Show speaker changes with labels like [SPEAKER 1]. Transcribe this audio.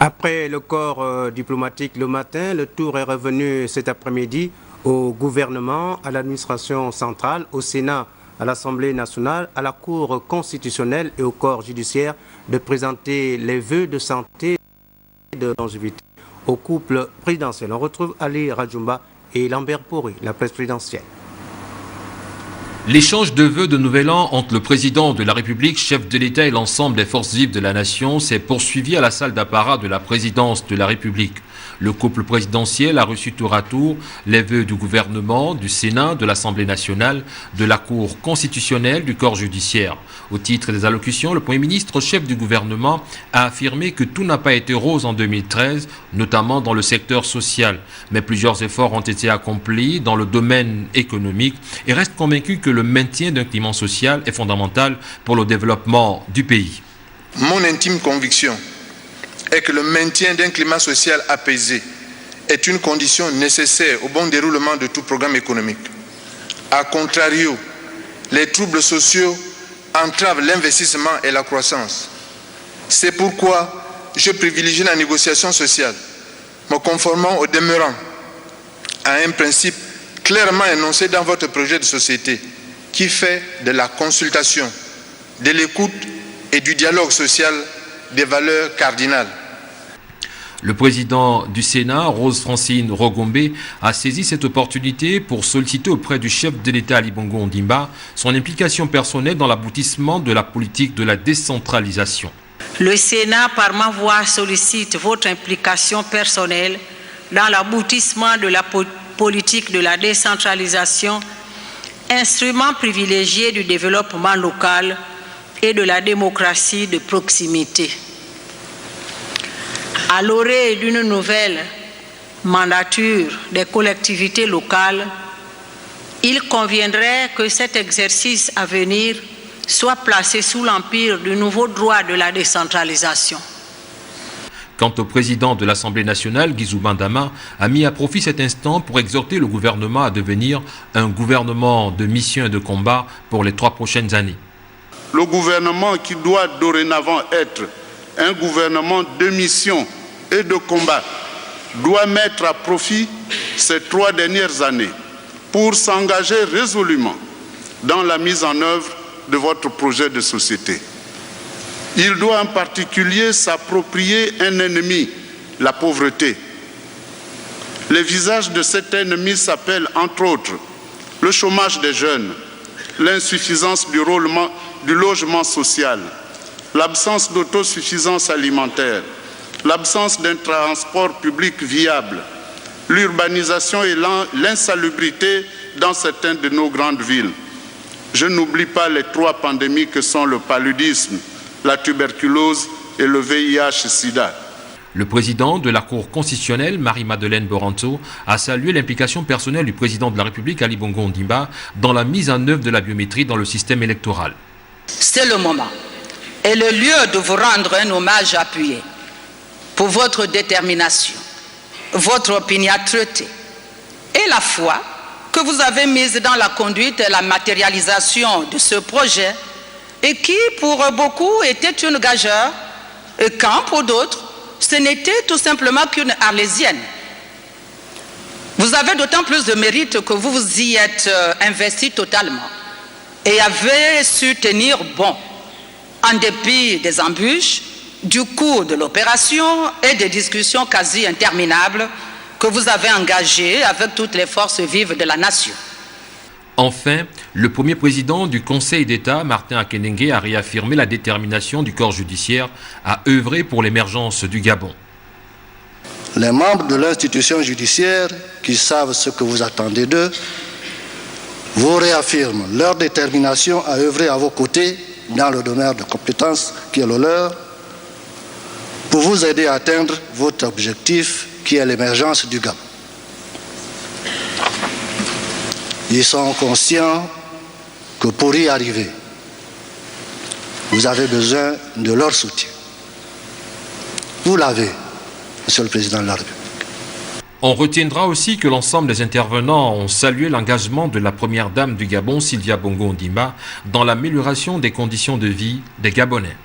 [SPEAKER 1] Après le corps diplomatique le matin, le tour est revenu cet après-midi au gouvernement, à l'administration centrale, au Sénat, à l'Assemblée nationale, à la Cour constitutionnelle et au corps judiciaire de présenter les vœux de santé et de longévité au couple présidentiel. On retrouve Ali Rajumba et Lambert Pourri, la presse présidentielle.
[SPEAKER 2] L'échange de vœux de Nouvel An entre le président de la République, chef de l'État et l'ensemble des forces vives de la nation s'est poursuivi à la salle d'apparat de la présidence de la République. Le couple présidentiel a reçu tour à tour les vœux du gouvernement, du Sénat, de l'Assemblée nationale, de la Cour constitutionnelle, du corps judiciaire. Au titre des allocutions, le Premier ministre, chef du gouvernement, a affirmé que tout n'a pas été rose en 2013, notamment dans le secteur social. Mais plusieurs efforts ont été accomplis dans le domaine économique et reste convaincu que le maintien d'un climat social est fondamental pour le développement du pays.
[SPEAKER 3] Mon intime conviction est que le maintien d'un climat social apaisé est une condition nécessaire au bon déroulement de tout programme économique. A contrario, les troubles sociaux entravent l'investissement et la croissance. C'est pourquoi je privilégie la négociation sociale, me conformant au demeurant à un principe clairement énoncé dans votre projet de société qui fait de la consultation, de l'écoute et du dialogue social des valeurs cardinales.
[SPEAKER 2] Le président du Sénat, Rose-Francine Rogombe, a saisi cette opportunité pour solliciter auprès du chef de l'État Ali Bongo Ondimba son implication personnelle dans l'aboutissement de la politique de la décentralisation.
[SPEAKER 4] Le Sénat, par ma voix, sollicite votre implication personnelle dans l'aboutissement de la politique de la décentralisation, instrument privilégié du développement local et de la démocratie de proximité. À l'orée d'une nouvelle mandature des collectivités locales, il conviendrait que cet exercice à venir soit placé sous l'empire du nouveau droit de la décentralisation.
[SPEAKER 2] Quant au président de l'Assemblée nationale, Guizou Bandama, a mis à profit cet instant pour exhorter le gouvernement à devenir un gouvernement de mission et de combat pour les 3 prochaines années.
[SPEAKER 5] Le gouvernement qui doit dorénavant être un gouvernement de mission et de combat doit mettre à profit ces 3 dernières années pour s'engager résolument dans la mise en œuvre de votre projet de société. Il doit en particulier s'approprier un ennemi, la pauvreté. Les visages de cet ennemi s'appellent entre autres le chômage des jeunes, l'insuffisance du logement social, l'absence d'autosuffisance alimentaire, l'absence d'un transport public viable, l'urbanisation et l'insalubrité dans certaines de nos grandes villes. Je n'oublie pas les 3 pandémies que sont le paludisme, la tuberculose et le VIH-Sida.
[SPEAKER 2] Le président de la Cour constitutionnelle, Marie-Madeleine Boranto, a salué l'implication personnelle du président de la République, Ali Bongo Ondimba, dans la mise en œuvre de la biométrie dans le système électoral.
[SPEAKER 6] C'est le moment et le lieu de vous rendre un hommage appuyé pour votre détermination, votre opiniâtreté et la foi que vous avez mise dans la conduite et la matérialisation de ce projet et qui, pour beaucoup, était une gageure, et quand, pour d'autres, ce n'était tout simplement qu'une arlésienne. Vous avez d'autant plus de mérite que vous vous y êtes investi totalement et avez su tenir bon, en dépit des embûches, du cours de l'opération et des discussions quasi interminables que vous avez engagées avec toutes les forces vives de la nation.
[SPEAKER 2] Enfin, le premier président du Conseil d'État, Martin Akenenge, a réaffirmé la détermination du corps judiciaire à œuvrer pour l'émergence du Gabon.
[SPEAKER 7] Les membres de l'institution judiciaire qui savent ce que vous attendez d'eux vous réaffirment leur détermination à œuvrer à vos côtés dans le domaine de compétences qui est le leur pour vous aider à atteindre votre objectif qui est l'émergence du Gabon. Ils sont conscients que pour y arriver, vous avez besoin de leur soutien. Vous l'avez, Monsieur le Président de la République.
[SPEAKER 2] On retiendra aussi que l'ensemble des intervenants ont salué l'engagement de la première dame du Gabon, Sylvia Bongo Ondimba, dans l'amélioration des conditions de vie des Gabonais.